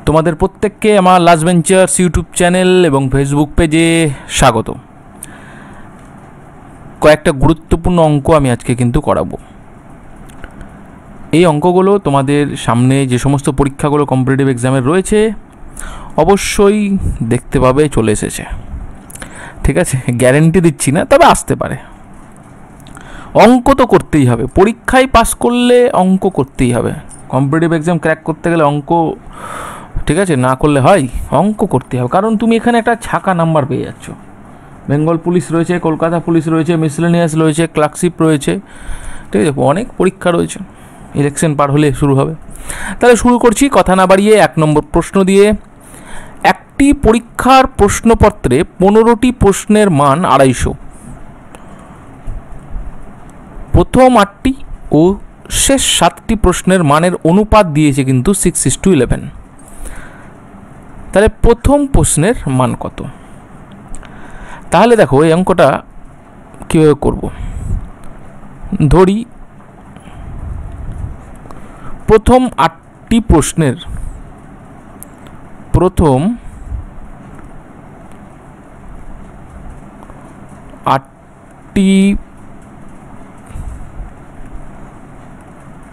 তোমাদের প্রত্যেককে আমার লাস্ট বেঞ্চার্স ইউটিউব চ্যানেল এবং ফেসবুক পেজে স্বাগত। কয়েকটা গুরুত্বপূর্ণ অঙ্ক আমি আজকে কিন্তু করাবো। এই অঙ্কগুলো তোমাদের সামনে যে সমস্ত পরীক্ষাগুলো কম্পিটিটিভ এক্সামের রয়েছে অবশ্যই দেখতে পাবে, চলে এসেছে। ঠিক আছে, গ্যারেন্টি দিচ্ছি না, তবে আসতে পারে। অঙ্ক তো করতেই হবে, পরীক্ষায় পাস করলে অঙ্ক করতেই হবে। কম্পিটিটিভ এক্সাম ক্র্যাক করতে গেলে অঙ্ক, ঠিক আছে, না করলে হয়? অঙ্ক করতে হবে, কারণ তুমি এখানে একটা ছাকা নাম্বার পেয়ে যাচ্ছ। বেঙ্গল পুলিশ রয়েছে, কলকাতা পুলিশ রয়েছে, মিসলেনিয়াস রয়েছে, ক্লার্কশিপ রয়েছে, ঠিক আছে, অনেক পরীক্ষা রয়েছে। ইলেকশন পার হলে শুরু হবে। তাহলে শুরু করছি কথা না বাড়িয়ে 1 নম্বর প্রশ্ন দিয়ে। একটি পরীক্ষার প্রশ্নপত্রে 15টি প্রশ্নের মান 250। প্রথম 8টি ও শেষ 7টি প্রশ্নের মানের অনুপাত দিয়েছে কিন্তু 6:11। তাহলে প্রথম প্রশ্নের মান কত? তাহলে দেখো এই অঙ্কটা কীভাবে করব। ধরি প্রথম 8টি প্রশ্নের প্রথম 8টি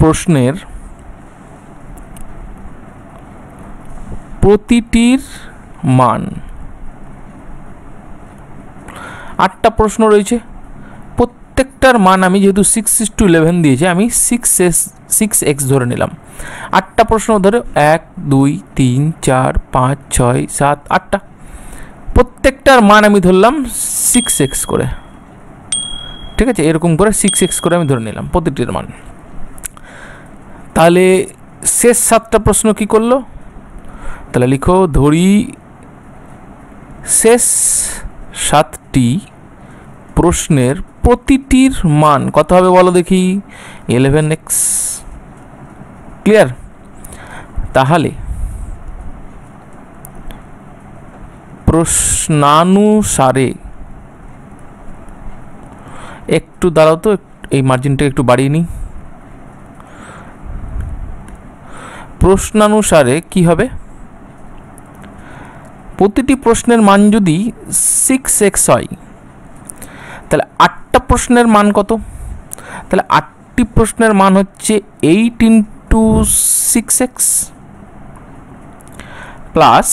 প্রশ্নের প্রতিটির মান, 8টা প্রশ্ন রয়েছে, প্রত্যেকটার মান আমি যেহেতু 6:11 দিয়েছে আমি 6x ধরে নিলাম। 8টা প্রশ্ন ধরে 1 2 3 4 5 6 7 8টা, প্রত্যেকটার মান আমি ধরলাম 6x করে। ঠিক আছে, এরকম করে 6x করে আমি ধরে নিলাম প্রতিটির মান। তাহলে শেষ 7টা প্রশ্ন কি করলো? তাহলে লিখো, ধরি শেষ 7টি প্রশ্নের প্রতিটির মান কত হবে বলো দেখি? 11x। ক্লিয়ার? তাহলে প্রশ্নানুসারে, একটু দাঁড়াও তো, এই মার্জিনটা একটু বাড়িয়ে নিই। প্রশ্নানুসারে কি হবে? প্রতিটি প্রশ্নের মান যদি 6x হয় তাহলে 8টা প্রশ্নের মান কত? তাহলে 8টি প্রশ্নের মান হচ্ছে 8 × 6x প্লাস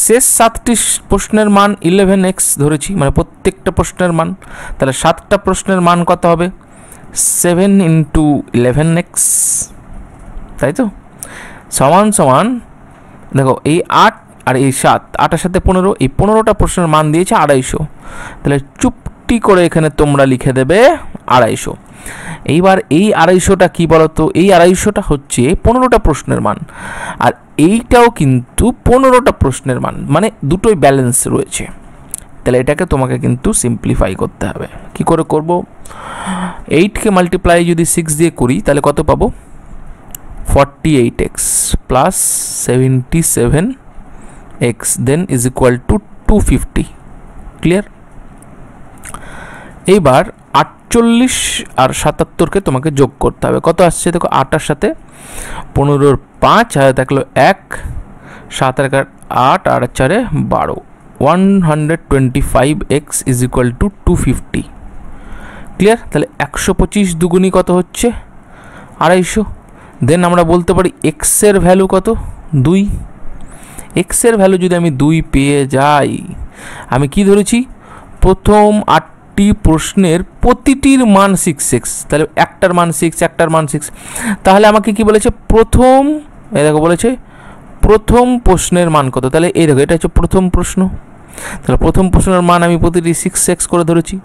শেষ 7টি প্রশ্নের মান 11x ধরেছি, মানে প্রত্যেকটা প্রশ্নের মান। তাহলে 7টা প্রশ্নের মান কত হবে? 7 × 11x, তাই তো? সমান সমান দেখো, এই 8 আর এই 7, 8-এর সাথে 15, এই 15টা প্রশ্নের মান দিয়েছে 250। তাহলে চুপটি করে এখানে তোমরা লিখে দেবে 250। এইবার এই 250টা কি বলো তো? এই 250টা হচ্ছে 15টা প্রশ্নের মান, আর এইটাও কিন্তু 15টা প্রশ্নের মান, মানে দুটোই ব্যালেন্স রয়েছে। তাহলে এটাকে তোমাকে কিন্তু সিম্পলিফাই করতে হবে। কি করে করব? 8কে মাল্টিপ্লাই যদি 6 দিয়ে করি তাহলে কত পাবো? 48x plus 77x then is equal to 250। Clear? এইবার 48 আর 77কে তোমাকে যোগ করতে হবে। কত আসছে দেখো, 8-এর সাথে 15-র 5 আর থাকলো 1, 7 আর 8 আর 4-এ 12, 125x is equal to 250। Clear? তাহলে 125 দুগুণী কত হচ্ছে? 250। দেন আমরা বলতে পারি এক্সের ভ্যালু কত? 2। এক্সের ভ্যালু যদি আমি 2 পেয়ে যাই, আমি কি ধরেছি? প্রথম 8টি প্রশ্নের প্রতিটির মান 6x, তাহলে একটার মান 6, একটার মান 6। তাহলে আমাকে কি বলেছে? প্রথম, এই দেখো বলেছে প্রথম প্রশ্নের মান কত। তাহলে এই দেখো, এটা হচ্ছে প্রথম প্রশ্ন। তাহলে প্রথম প্রশ্নের মান আমি প্রতিটি 6x করে ধরেছি।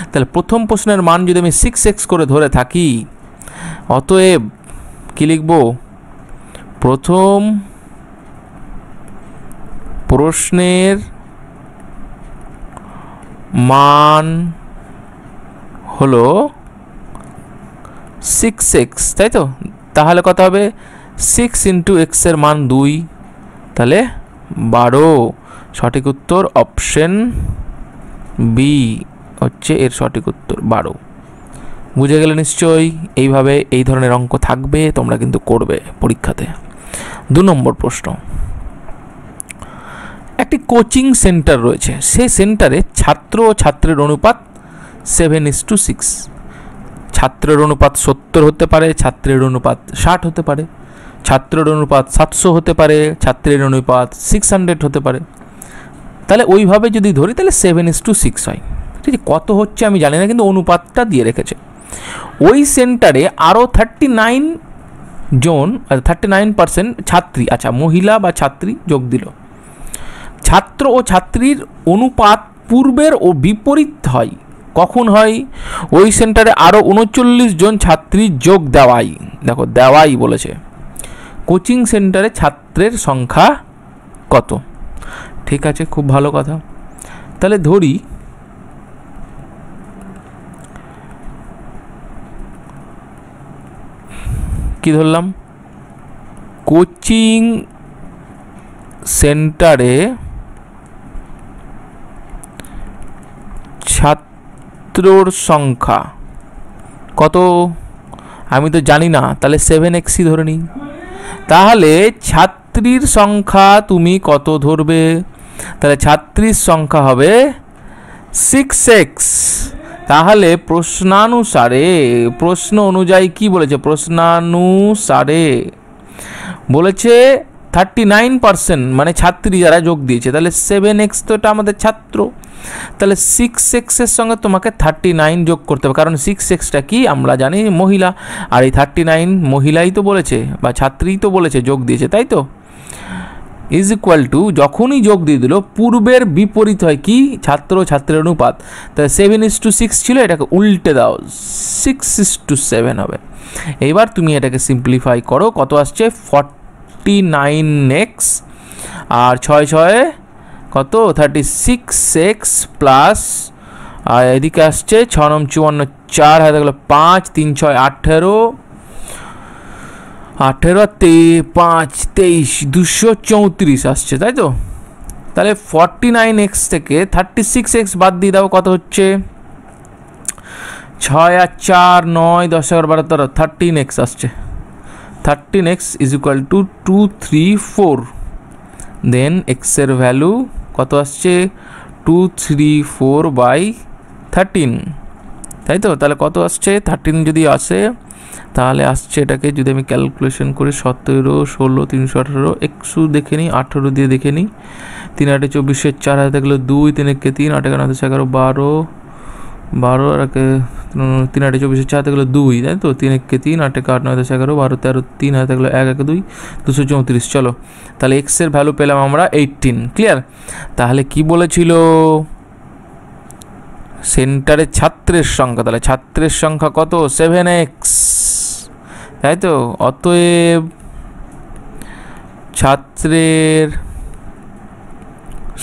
তাহলে প্রথম প্রশ্নের মান যদি আমি 6x করে ধরে থাকি, অতএব কি লিখব? প্রথম প্রশ্নের মান হলো 6x, তাই তো? তাহলে কত হবে? 6 × x এর মান 2, তাহলে 12। সঠিক উত্তর অপশন বি হচ্ছে এর সঠিক উত্তর, 12। বুঝে গেলে নিশ্চয়ই? এইভাবে এই ধরনের অঙ্ক থাকবে, তোমরা কিন্তু করবে পরীক্ষাতে। 2 নম্বর প্রশ্ন, একটি কোচিং সেন্টার রয়েছে, সেই সেন্টারে ছাত্র ও ছাত্রের অনুপাত 7:6। ছাত্রের অনুপাত 70 হতে পারে, ছাত্রের অনুপাত 60 হতে পারে, ছাত্রের অনুপাত 700 হতে পারে, ছাত্রের অনুপাত 600 হতে পারে। তাহলে ওইভাবে যদি ধরি তাহলে 7:6 হয়। ঠিক আছে, কত হচ্ছে আমি জানি না, কিন্তু অনুপাতটা দিয়ে রেখেছে। ওই সেন্টারে আরও 39% ছাত্রী, আচ্ছা মহিলা বা ছাত্রী যোগ দিল। ছাত্র ও ছাত্রীর অনুপাত পূর্বের ও বিপরীত হয়। কখন হয়? ওই সেন্টারে আরও 39 জন ছাত্রী যোগ দেওয়াই, দেখো দেওয়াই বলেছে। কোচিং সেন্টারে ছাত্রের সংখ্যা কত? ঠিক আছে, খুব ভালো কথা। তাহলে ধরি কি ধরলাম, কোচিং সেন্টারে ছাত্রর সংখ্যা কত আমি তো জানি না, তাহলে 7x ধরে নিই। তাহলে ছাত্রীর সংখ্যা তুমি কত ধরবে? তাহলে ছাত্রীর সংখ্যা হবে 6x। তাহলে প্রশ্নানুসারে, প্রশ্ন অনুযায়ী কি বলেছে? প্রশ্নানুসারে বলেছে 39%, মানে ছাত্রী যারা যোগ দিয়েছে। তাহলে 7x তো এটা আমাদের ছাত্র, তাহলে 6x এর সঙ্গে তোমাকে 39 যোগ করতে হবে, কারণ 6xটা কি আমরা জানি মহিলা, আর এই 39 মহিলাই তো বলেছে বা ছাত্রীই তো বলেছে যোগ দিয়েছে, তাই তো। ইজ ইকুয়াল টু, যখনই যোগ দিয়ে দিল পূর্বের বিপরীত হয় কি? ছাত্র ছাত্রের অনুপাত। তাহলে 7:6 ছিল, এটাকে উল্টে দাও, 6:7 হবে। এইবার তুমি এটাকে সিম্পলিফাই করো, কত আসছে? 49x, আর 6 কত? 36x প্লাস, আর এদিকে আসছে 6 9 54, 4 হাতে গেলো 5, 3 6 18, 18 আর 5 23, 234 আসছে, তাই তো। তাহলে 49x থেকে 36x বাদ দিয়ে দাও, কত হচ্ছে? 6 আর 4 9 10 11 12 13, 13x আসছে। 13x is equal to 234। Then x এর ভ্যালু কত আসছে? 234/13, তাই তো। তাহলে কত আসছে? 13 যদি আসে তাহলে আসছে, এটাকে যদি আমি ক্যালকুলেশন করি 17 16 318, একটু দেখে নিই 18 দিয়ে দেখে নিই। 3 8 24, 4 হাতে গেলো 2, 3 1 3, 8 11 11 12 12, আর 3 8 24, 4 হাতে গেলো 2, তাই তো। 3 1 3, 8 8 9 10 11 12 13, 3 হাতে গেলো 1 1 2, 234। চলো, তাহলে এক্স এর ভ্যালু পেলাম আমরা 18। ক্লিয়ার? তাহলে কি বলেছিল? সেন্টারে ছাত্রের সংখ্যা, তাহলে ছাত্রের সংখ্যা কত? 7x, তাই তো। অতএব ছাত্রের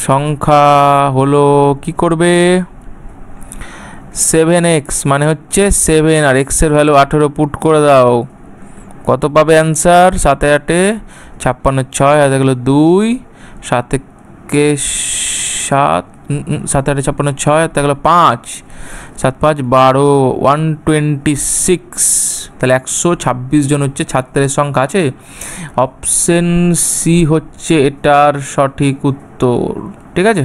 সংখ্যা হলো, কি করবে? 7x মানে হচ্ছে 7, আর x এর ভ্যালু 18 পুট করে দাও, কত পাবে অ্যান্সার? 7 8 56, 6 হাতে গেলো 2, 7 কে 7, 7 8 56, 6 হাতে গেলো 5, 7 5 12, 126। তাহলে 126 জন হচ্ছে ছাত্রের সংখ্যা আছে। অপশন সি হচ্ছে এটার সঠিক উত্তর। ঠিক আছে,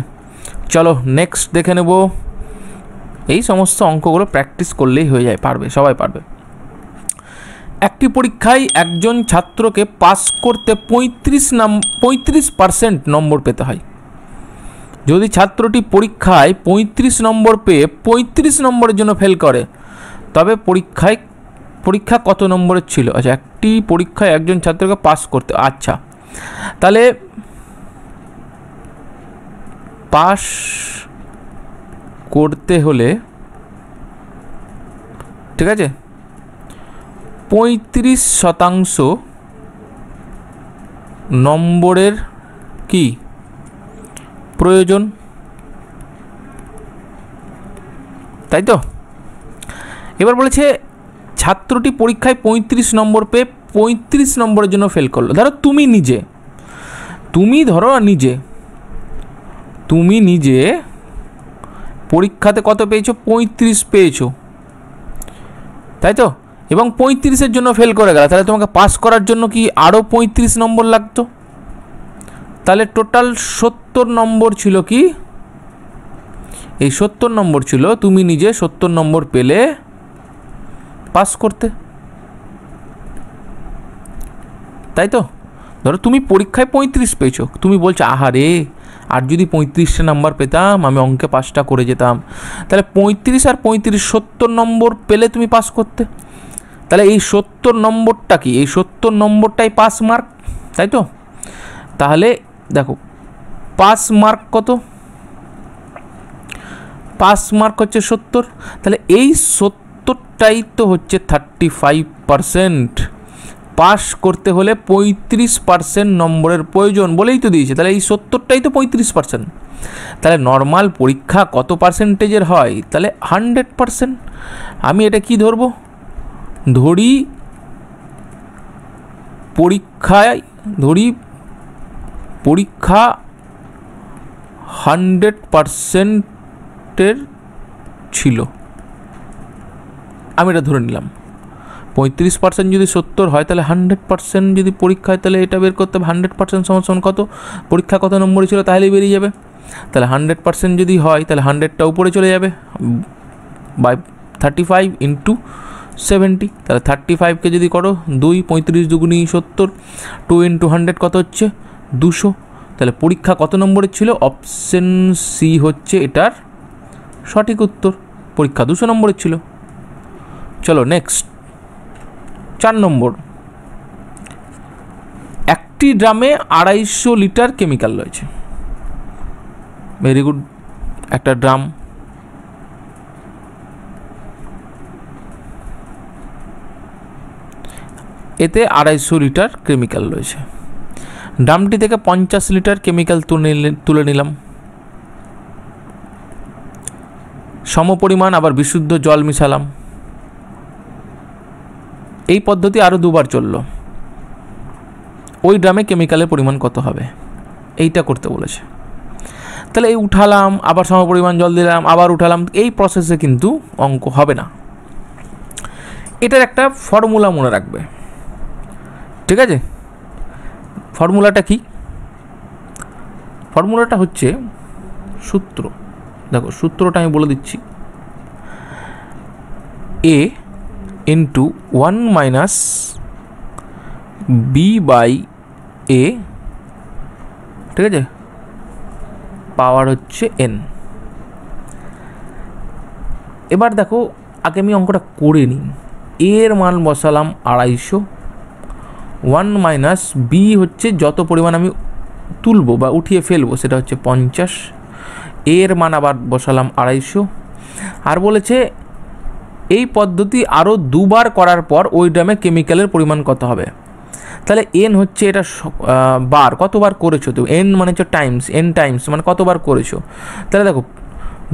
চলো নেক্সট দেখে নেব। এই সমস্ত অঙ্কগুলো প্র্যাকটিস করলেই হয়ে যায়, পারবে, সবাই পারবে। একটি পরীক্ষায় একজন ছাত্রকে পাস করতে 35% নম্বর পেতে হয়। যদি ছাত্রটি পরীক্ষায় 35 নম্বর পেয়ে 35 নম্বরের জন্য ফেল করে, তবে পরীক্ষা কত নম্বরের ছিল? আচ্ছা, একটি পরীক্ষায় একজন ছাত্রকে পাস করতে, আচ্ছা তাহলে পাস করতে হলে, ঠিক আছে, 35% নম্বরের কি প্রয়োজন, তাই তো। এবার বলেছে ছাত্রটি পরীক্ষায় 35 নম্বর পেয়ে 35 নম্বরের জন্য ফেল করলো। ধরো তুমি নিজে পরীক্ষাতে কত পেয়েছো? 35 পেয়েছো, তাই তো। এবং 35-এর জন্য ফেল করে গেল, তাহলে তোমাকে পাস করার জন্য কি আরও 35 নম্বর লাগতো। তাহলে টোটাল 70 নম্বর ছিল, কি এই 70 নম্বর ছিল, তুমি নিজে 70 নম্বর পেলে পাস করতে, তাই তো। ধরো তুমি পরীক্ষায় 35 পেয়েছো, তুমি বলছো আহারে আর যদি 35টা নাম্বার পেতাম আমি অঙ্কে পাসটা করে যেতাম। তাহলে 35 আর 35 70 নম্বর পেলে তুমি পাস করতে। তাহলে এই 70 নম্বরটা কি, এই 70 নম্বরটাই পাস মার্ক, তাই তো। তাহলে দেখো পাস মার্ক কত, পাস মার্ক হচ্ছে 70, তাহলে এই 70টাই তো হচ্ছে 35%। পাস করতে হলে 35% নম্বরের প্রয়োজন বলেই তো দিয়েছে, তাহলে এই 70টাই তো 35%। তাহলে নর্মাল পরীক্ষা কত পার্সেন্টেজের হয়, তাহলে 100%। আমি এটা কি ধরবো, ধরি পরীক্ষা 100%-এর ছিল, আমি এটা ধরে নিলাম। 35% যদি 70 হয় তাহলে 100% যদি পরীক্ষা হয়, তাহলে এটা বের করতে হবে 100% সমান কত, পরীক্ষা কত নম্বরে ছিল তাহলেই বেরিয়ে যাবে। তাহলে 100% যদি হয় তাহলে 100টা উপরে চলে যাবে বাই 35 ইন্টু 70। তাহলে 35কে যদি করো 2, 35 দুগুনি 70, 2 ইন্টু 100 কত হচ্ছে 200। তাহলে পরীক্ষা কত নম্বরের ছিল, অপশন সি হচ্ছে এটার সঠিক উত্তর, পরীক্ষা 200 নম্বরের ছিল। চলো নেক্সট 4 নম্বর। একটি ড্রামে 250 লিটার কেমিক্যাল রয়েছে। ভেরি গুড, একটা ড্রাম, এতে 250 লিটার কেমিক্যাল রয়েছে। ড্রামটি থেকে 50 লিটার কেমিক্যাল তুলে নিলাম, সমপরিমাণ আবার বিশুদ্ধ জল মিশালাম। এই পদ্ধতি আরও 2বার চলল, ওই ড্রামে কেমিক্যালের পরিমাণ কত হবে, এইটা করতে বলেছে। তাহলে এই উঠালাম, আবার সমপরিমাণ জল দিলাম, আবার উঠালাম, এই প্রসেসে কিন্তু অঙ্ক হবে না। এটার একটা ফর্মুলা মনে রাখবে, ঠিক আছে। ফর্মুলাটা কি, ফর্মুলাটা হচ্ছে সূত্র, দেখো সূত্রটা আমি বলে দিচ্ছি, a into 1 minus B by A, ঠিক আছে, পাওয়ার হচ্ছে n। এবার দেখো আগে আমি অঙ্কটা করে নিই। এর মান বসালাম 250, 1 মাইনাস বি হচ্ছে যত পরিমাণ আমি তুলবো বা উঠিয়ে ফেলবো সেটা হচ্ছে 50, এর মান আবার বসালাম 250। আর বলেছে এই পদ্ধতি আরও 2বার করার পর ওই ড্রামে কেমিক্যালের পরিমাণ কত হবে। তাহলে এন হচ্ছে এটা বার, কতবার করেছো তো, এন মানে হচ্ছে টাইমস, এন টাইমস মানে কতবার করেছো। তাহলে দেখো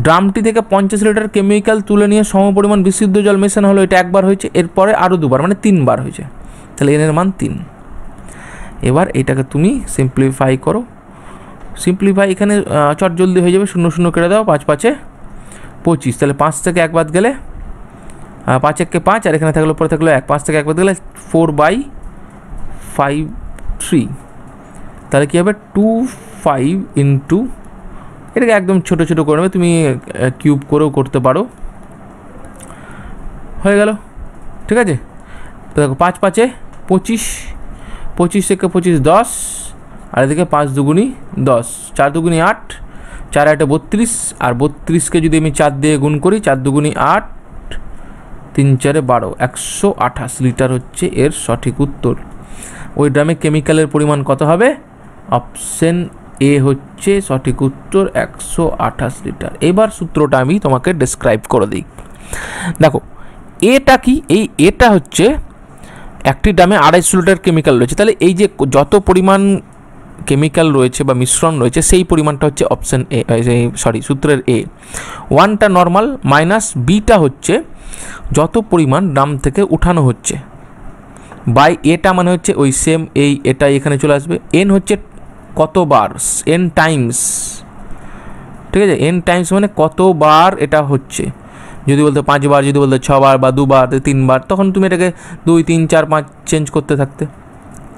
ড্রামটি থেকে 50 লিটার কেমিক্যাল তুলে নিয়ে সমপরিমাণ বিশুদ্ধ জল মেশানো হলো, এটা একবার হয়েছে, এরপরে আরও 2বার মানে 3বার হয়েছে। তাহলে এনের মান 3। এবার এটাকে তুমি সিম্পলিফাই করো, সিম্পলিফাই এখানে চট জলদি হয়ে যাবে, 0 0 কেটে দাও, 5 5 25। তাহলে 5 থেকে 1 বাদ গেলে 5 1 5, আর এখানে থাকলো পরে থাকলো 1, 5 থেকে 1 বাদ গেলে 4/5/3। তাহলে কী হবে 25 ইন্টু, এটাকে একদম ছোটো ছোটো করে নেবে, তুমি কিউব করেও করতে পারো, হয়ে গেল, ঠিক আছে। তো দেখো 5 5 25, 25 থেকে 25 10, আর এদিকে 5 দুগুনি 10, 4 দুগুনি 8, 4 8 32, আর 32কে যদি আমি 4 দিয়ে গুণ করি, 4 দুগুনি 8, 3 4 12, 128 লিটার হচ্ছে এর সঠিক উত্তর। ওই ড্রামে কেমিক্যালের পরিমাণ কত হবে, অপশন এ হচ্ছে সঠিক উত্তর, 128 লিটার। এবার সূত্রটা আমি তোমাকে ডেসক্রাইব করে দিই। দেখো এটা কি, এই এটা হচ্ছে একটি ড্রামে 250 লিটার কেমিক্যাল রয়েছে, তাহলে এই যে যত পরিমাণ কেমিক্যাল রয়েছে বা মিশ্রণ রয়েছে সেই পরিমাণটা হচ্ছে অপশন এ, সূত্রের এ। 1টা নর্মাল মাইনাস বিটা হচ্ছে যত পরিমাণ ড্রাম থেকে উঠানো হচ্ছে, বাই এটা মানে হচ্ছে ওই সেম এই এটা এখানে চলে আসবে। এন হচ্ছে কতবার, এন টাইমস, ঠিক আছে, এন টাইমস মানে কতবার এটা হচ্ছে। যদি বলতে 5 বার, যদি বলতে 6 বার বা 2 বার 3 বার, তখন তুমি এটাকে 2 3 4 5 চেঞ্জ করতে থাকতে।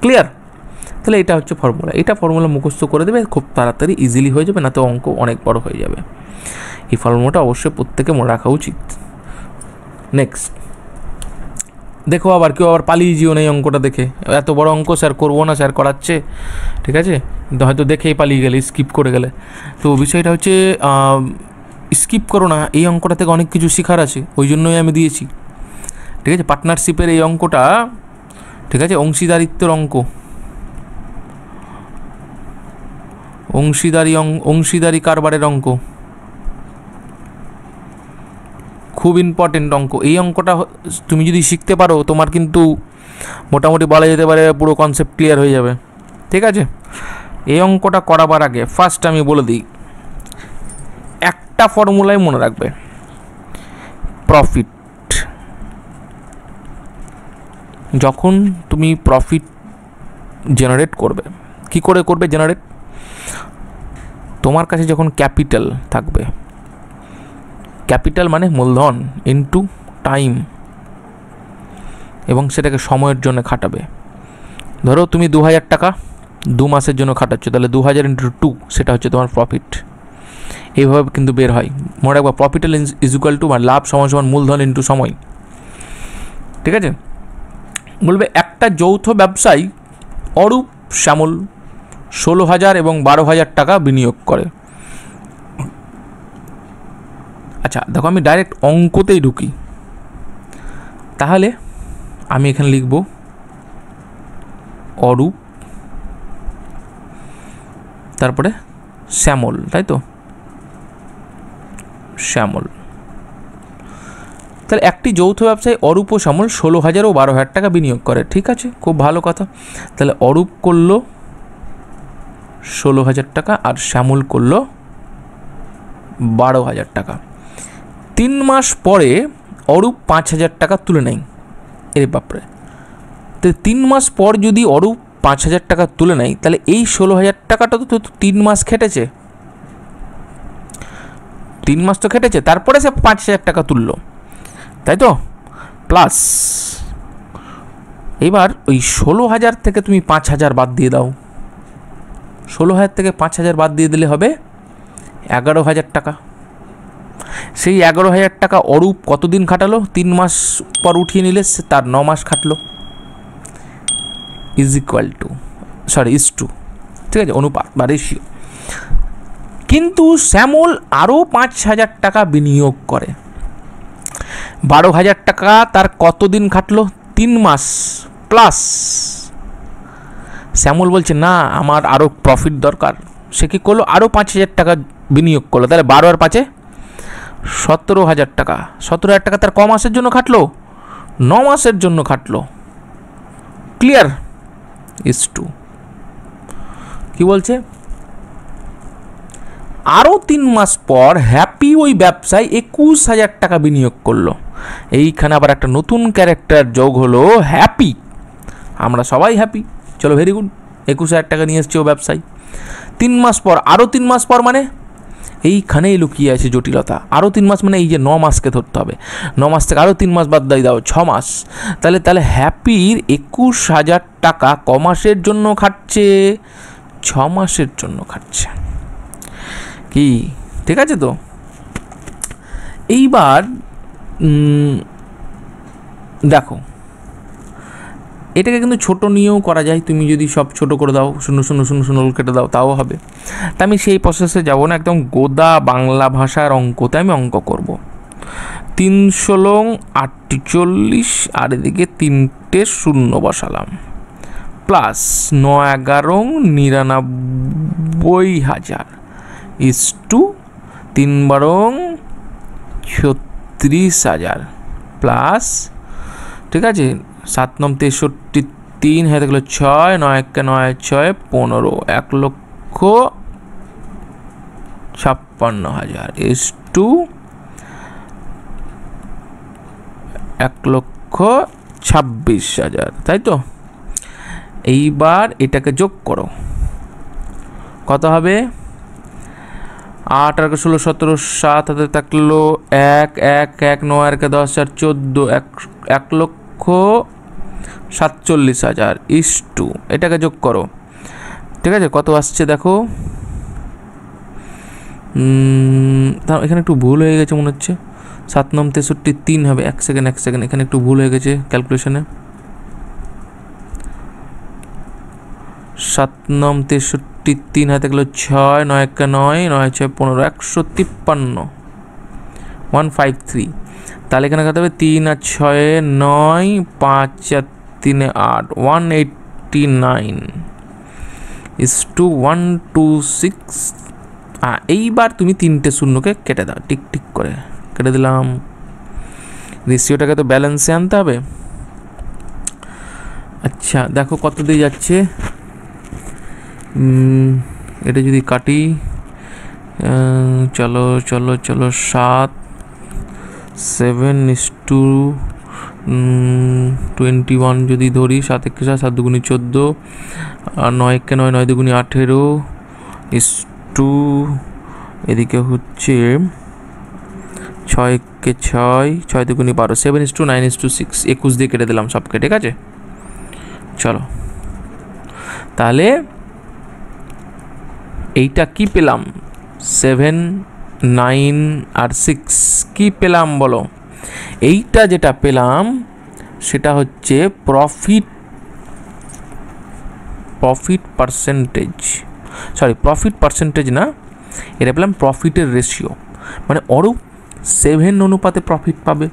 ক্লিয়ার? তাহলে এটা হচ্ছে ফর্মুলা। এটা ফর্মুলা মুখস্থ করে দেবে, খুব তাড়াতাড়ি ইজিলি হয়ে যাবে, না তো অঙ্ক অনেক বড় হয়ে যাবে। এই ফর্মুলাটা অবশ্যই প্রত্যেকে মনে রাখা উচিত। নেক্সট দেখো, আবার কেউ আবার পালিয়ে যেও না এই অঙ্কটা দেখে, এত বড় অঙ্ক স্যার করবো না, স্যার করাচ্ছে, ঠিক আছে, হয়তো দেখেই পালিয়ে গেলে, স্কিপ করে গেলে। তো বিষয়টা হচ্ছে স্কিপ করো না, এই অঙ্কটা থেকে অনেক কিছু শেখার আছে, ওই জন্যই আমি দিয়েছি, ঠিক আছে। পার্টনারশিপের এই অঙ্কটা, ঠিক আছে, অংশীদারিত্বের অঙ্ক, অংশীদারি কারবারের অঙ্ক, খুব ইম্পর্টেন্ট অঙ্ক। এই অঙ্কটা তুমি যদি শিখতে পারো, তোমার কিন্তু মোটামুটি বলা যেতে পারে পুরো কনসেপ্ট ক্লিয়ার হয়ে যাবে, ঠিক আছে। এই অঙ্কটা করাবার আগে ফার্স্ট আমি বলে দিই, একটা ফর্মুলাই মনে রাখবে, প্রফিট। যখন তুমি প্রফিট জেনারেট করবে, কি করে করবে জেনারেট? তোমার কাছে যখন ক্যাপিটাল থাকবে, ক্যাপিটাল মানে মূলধন ইনটু টাইম, এবং সেটাকে সময়ের জন্য খাটাবে। ধরো তুমি 2000 টাকা 2 মাসের জন্য খাটাচ্ছ, তাহলে 2000 × 2, সেটা হচ্ছে তোমার প্রফিট। এইভাবে কিন্তু বের হয়, মনে রাখবা, প্রফিটাল ইজ ইকুয়াল টু, মানে লাভ সমান সমান মূলধন ইনটু সময়, ঠিক আছে। বলবে একটা যৌথ ব্যবসায়ী অরূপ শ্যামল 16,000 এবং 12,000 টাকা বিনিয়োগ করে। আচ্ছা দেখো, আমি ডাইরেক্ট অঙ্কতেই ঢুকি, তাহলে আমি এখানে লিখব অরূপ, তারপরে শ্যামল, তাই তো, শ্যামল। তাহলে একটি যৌথ ব্যবসায়ী অরূপ ও শ্যামল 16,000 ও 12,000 টাকা বিনিয়োগ করে, ঠিক আছে, খুব ভালো কথা। তাহলে অরূপ করলো 16,000 টাকা আর শ্যামল করলো 12,000 টাকা। 3 মাস পরে অরূপ 5,000 টাকা তুলে নেয়। এর বাপরে, তো 3 মাস পর যদি অরূপ 5,000 টাকা তুলে নেয়, তাহলে এই 16,000 টাকাটা তো 3 মাস খেটেছে, 3 মাস তো খেটেছে, তারপরে সে 5,000 টাকা তুললো, তাই তো, প্লাস এবার ওই 16,000 থেকে তুমি 5,000 বাদ দিয়ে দাও, 16,000 থেকে 5,000 বাদ দিয়ে দিলে হবে 11,000 টাকা। সেই 11,000 টাকা অরূপ কতদিন খাটালো? 3 মাস পর উঠিয়ে নিলে তার 9 মাস খাটলো, ইজ টু, ঠিক আছে, অনুপাত বা রেশিও। কিন্তু শ্যামল আরও 5,000 টাকা বিনিয়োগ করে, 12,000 টাকা তার কতদিন খাটলো? 3 মাস প্লাস। শ্যামল বলছে না, আমার আরও প্রফিট দরকার, সে কি করলো? আরও 5,000 টাকা বিনিয়োগ করলো, তাহলে 12 আর 5-এ 17,000 টাকা। 17,000 টাকা তার ক মাসের জন্য খাটলো? 9 মাসের জন্য খাটলো। ক্লিয়ার? Is two. কি বলছে? আরও 3 মাস পর হ্যাপি ওই ব্যবসায় 21,000 টাকা বিনিয়োগ করলো। এইখানে আবার একটা নতুন ক্যারেক্টার যোগ হলো, হ্যাপি। আমরা সবাই হ্যাপি, চলো ভেরি গুড, 21,000 টাকা নিয়ে এসছে ও ব্যবসায়ী। 3 মাস পর, আরও 3 মাস পর, মানে এইখানেই লুকিয়ে আছে জটিলতা। আরও 3 মাস মানে এই যে 9 মাসকে ধরতে হবে, 9 মাস থেকে আরও 3 মাস বাদ দিয়ে দাও, 6 মাস। তাহলে হ্যাপির 21,000 টাকা ক মাসের জন্য খাটছে? 6 মাসের জন্য খাটছে। কি ঠিক আছে তো? এইবার দেখো, এটাকে কিন্তু ছোট নিয়েও করা যায়, তুমি যদি সব ছোট করে দাও, 0.000 কেটে দাও, তাও হবে। তা আমি সেই প্রসেসে যাব না, একদম গোদা বাংলা ভাষার অঙ্কতে আমি অঙ্ক করব। 3 × 48 আর এদিকে 3টে 0 বসালাম, প্লাস 9×99,000 ইজ টু 3×32,000 প্লাস, ঠিক আছে, 7×9 = 63, হয়ে গেলো 6, 9×1 = 9, 6 = 15, 1,56,000 ইজ টু 1,26,000, তাই তো? এইবার এটাকে যোগ করো, কত হবে? 8 আর 16 17 7 হাতে থাকলো 1 1 1 9 আর 10 আর 14 1,47,000 ইস টু এটাকে যোগ করো। ঠিক আছে, কত আসছে দেখো। এখানে একটু ভুল হয়ে গেছে মনে হচ্ছে, 7 9 63 3 হবে। এক সেকেন্ড এখানে একটু ভুল হয়ে গেছে ক্যালকুলেশনে। 7 9 63 3 হাতে গেলো 6 9 1 9 9 6 15 153 153। তাহলে এখানে কত হবে 3 আর 6 9 5 আর 3 8 189 ইস টু 126। এইবার তুমি 3টে শূন্যকে কেটে দাও, টিক টিক করে কেটে দিলাম। রেশিওটাকে তো ব্যালেন্সে আনতে হবে। আচ্ছা দেখো কত দিয়ে যাচ্ছে, এটা যদি কাটি, চলো 7 7:21 যদি ধরি, 7 1 7 7 2 14 আর 9 1 9 9 2 18 ইস টু এদিকে হচ্ছে 6 1 6 6 2 12 7:9:6 21 দিয়ে কেটে দিলাম সবকে। ঠিক আছে, চলো তাহলে এইটা কি পেলাম, 7 9 আর 6 কি পেলাম বলো। এইটা যেটা পেলাম সেটা হচ্ছে প্রফিট পার্সেন্টেজ না, এটা পেলাম প্রফিটের রেশিও। মানে অরূপ 7 অনুপাতে প্রফিট পাবে,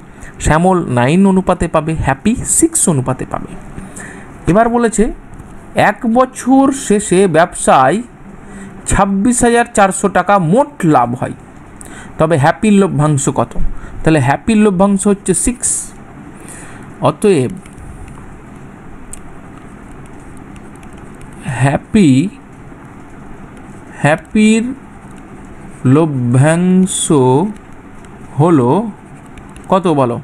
শ্যামল 9 অনুপাতে পাবে, হ্যাপি 6 অনুপাতে পাবে। এবার বলেছে 1 বছর শেষে ব্যবসায় 26,400 টাকা মোট লাভ হয়, তবে হ্যাপির লভ্যাংশ কত। তাহলে হ্যাপির লভ্যাংশ হচ্ছে 6। অতএব হ্যাপির লভ্যাংশ হলো কত বলো,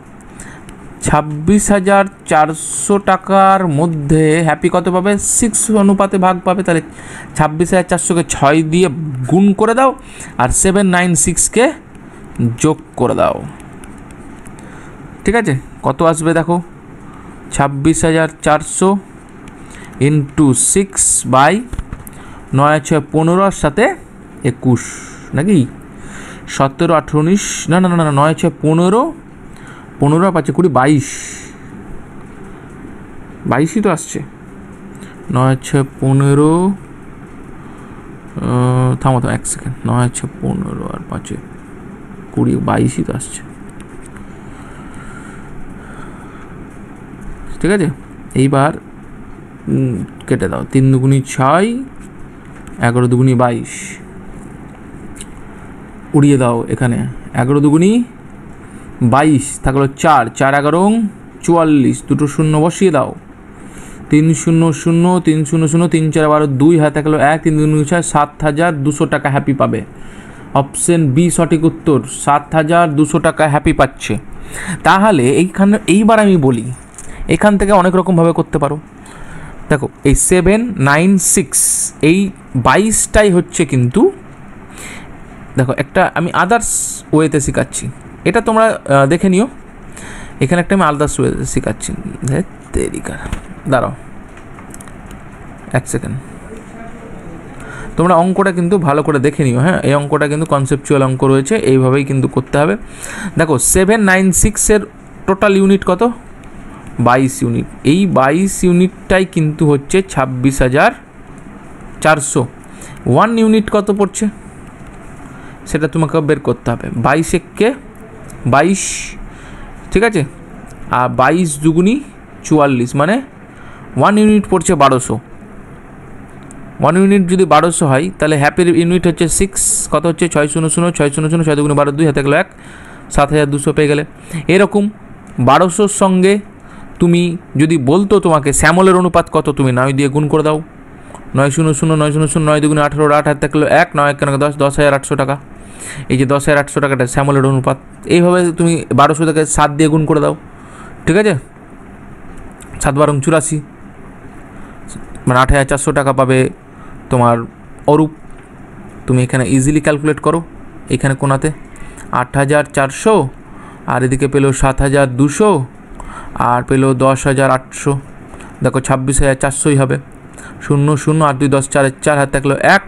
26,400 টাকার মধ্যে হ্যাপি কত পাবে, 6 অনুপাতে ভাগ পাবে। তাহলে 26,400কে 6 দিয়ে গুণ করে দাও আর 796কে যোগ করে দাও। ঠিক আছে, কত আসবে দেখো, 26,400 ইন্টু 6/9 6 15 সাথে 21 নাকি 17 18 19 না 9 6 15 15 5 20 22ই তো আসছে। 9 6 15 থামো 1 সেকেন্ড, 9 6 15 আর 5 20 22ই তো আসছে। ঠিক আছে, এইবার কেটে দাও, 3 2 6 11 2 22 উড়িয়ে দাও এখানে, 11 2 22 থাকলো 4 4 11 44 দুটো শূন্য বসিয়ে দাও, 3 0 0 3 0 0 3 4 12 2 হাতে থাকলো 1 3 2 6 7,200 টাকা হ্যাপি পাবে। অপশন বি সঠিক উত্তর, 7,200 টাকা হ্যাপি পাচ্ছে। তাহলে এইবার আমি বলি, এখান থেকে অনেক রকমভাবে করতে পারো। দেখো এই 7 9 6 এই 22টাই হচ্ছে, কিন্তু দেখো একটা আমি আদার্স ওয়েতে শেখাচ্ছি, এটা তোমরা দেখে নিও। এখানে একটা আমি আদার্স ওয়েতে শেখাচ্ছি, দাঁড়াও 1 সেকেন্ড, তোমরা অঙ্কটা কিন্তু ভালো করে দেখে নিও। হ্যাঁ, এই অঙ্কটা কিন্তু কনসেপচুয়াল অঙ্ক রয়েছে, এইভাবেই কিন্তু করতে হবে। দেখো 7 9 6-এর টোটাল ইউনিট কত, 22 ইউনিট। এই 22 ইউনিটটাই কিন্তু হচ্ছে 26,400। 1 ইউনিট কত পড়ছে সেটা তোমাকে বের করতে হবে। 22 1 22, ঠিক আছে, আর 22 2 44 মানে 1 ইউনিট পড়ছে 1200। 1 ইউনিট যদি 1200 হয় তাহলে হ্যাপির ইউনিট হচ্ছে 6, কত হচ্ছে 6 0 0 6 0 0 6 2 12 2 হাতে গেলো 1, 7,200 পেয়ে গেলে। এরকম 1200-র সঙ্গে তুমি যদি বলতো তোমাকে শ্যামলের অনুপাত কত, তুমি 9 দিয়ে গুণ করে দাও, 9 0 0 9 0 0 9 2 18 8 হাতে থাকলো 1 9 1 10 10,800 টাকা। এই যে 10,800 টাকাটা শ্যামলের অনুপাত। এইভাবে তুমি 1200 থেকে 7 দিয়ে গুণ করে দাও। ঠিক আছে, 7 12 84 মানে 8,400 টাকা পাবে তোমার অরূপ। তুমি এখানে ইজিলি ক্যালকুলেট করো। এখানে কোনাতে 8,400, আর এদিকে পেলো 7,200, আর পেলো 10,800। দেখো 26,400ই হবে। 0 0 8 2 10 4 4 হাতে থাকলো 1,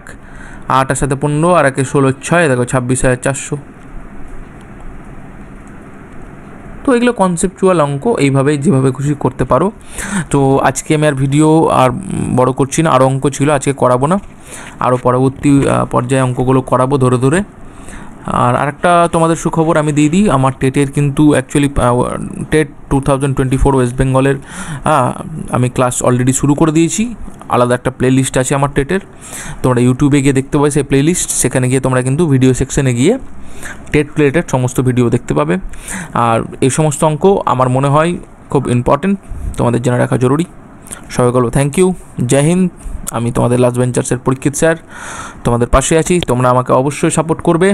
8 আর সাথে 15 আর 1 16 6, দেখো 26,400। তো এগুলো কনসেপচুয়াল অঙ্ক, এইভাবেই যেভাবে খুশি করতে পারো। তো আজকে আমি আর ভিডিও আর বড় করছি না, আরও অঙ্ক ছিল আজকে করাবো না, আরও পরবর্তী পর্যায়ে অঙ্কগুলো করাবো ধরে ধরে। আর আরেকটা তোমাদের সুখবর আমি দিয়ে দিই, আমার টেটের কিন্তু অ্যাকচুয়ালি টেট 2024 ওয়েস্ট বেঙ্গলের আমি ক্লাস অলরেডি শুরু করে দিয়েছি। আলাদা একটা প্লেলিস্ট আছে আমার টেটের, তোমরা ইউটিউবে গিয়ে দেখতে পাবে সেই প্লেলিস্ট, সেখানে গিয়ে তোমরা কিন্তু ভিডিও সেকশনে গিয়ে টেট রিলেটেড সমস্ত ভিডিও দেখতে পাবে। আর এই সমস্ত অঙ্ক আমার মনে হয় খুব ইম্পর্টেন্ট, তোমাদের জেনে রাখা জরুরি। সবাই বলো থ্যাংক ইউ, জয় হিন্দ। আমি তোমাদের লাস্ট বেঞ্চার্সের পরীক্ষিত স্যার, তোমাদের পাশে আছি। তোমরা আমাকে অবশ্যই সাপোর্ট করবে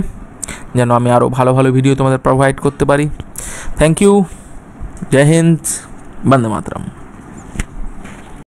যেন আমি আরও ভালো ভালো ভিডিও তোমাদের প্রোভাইড করতে পারি। থ্যাংক ইউ, জয় হিন্দ, বন্দে মাতরম।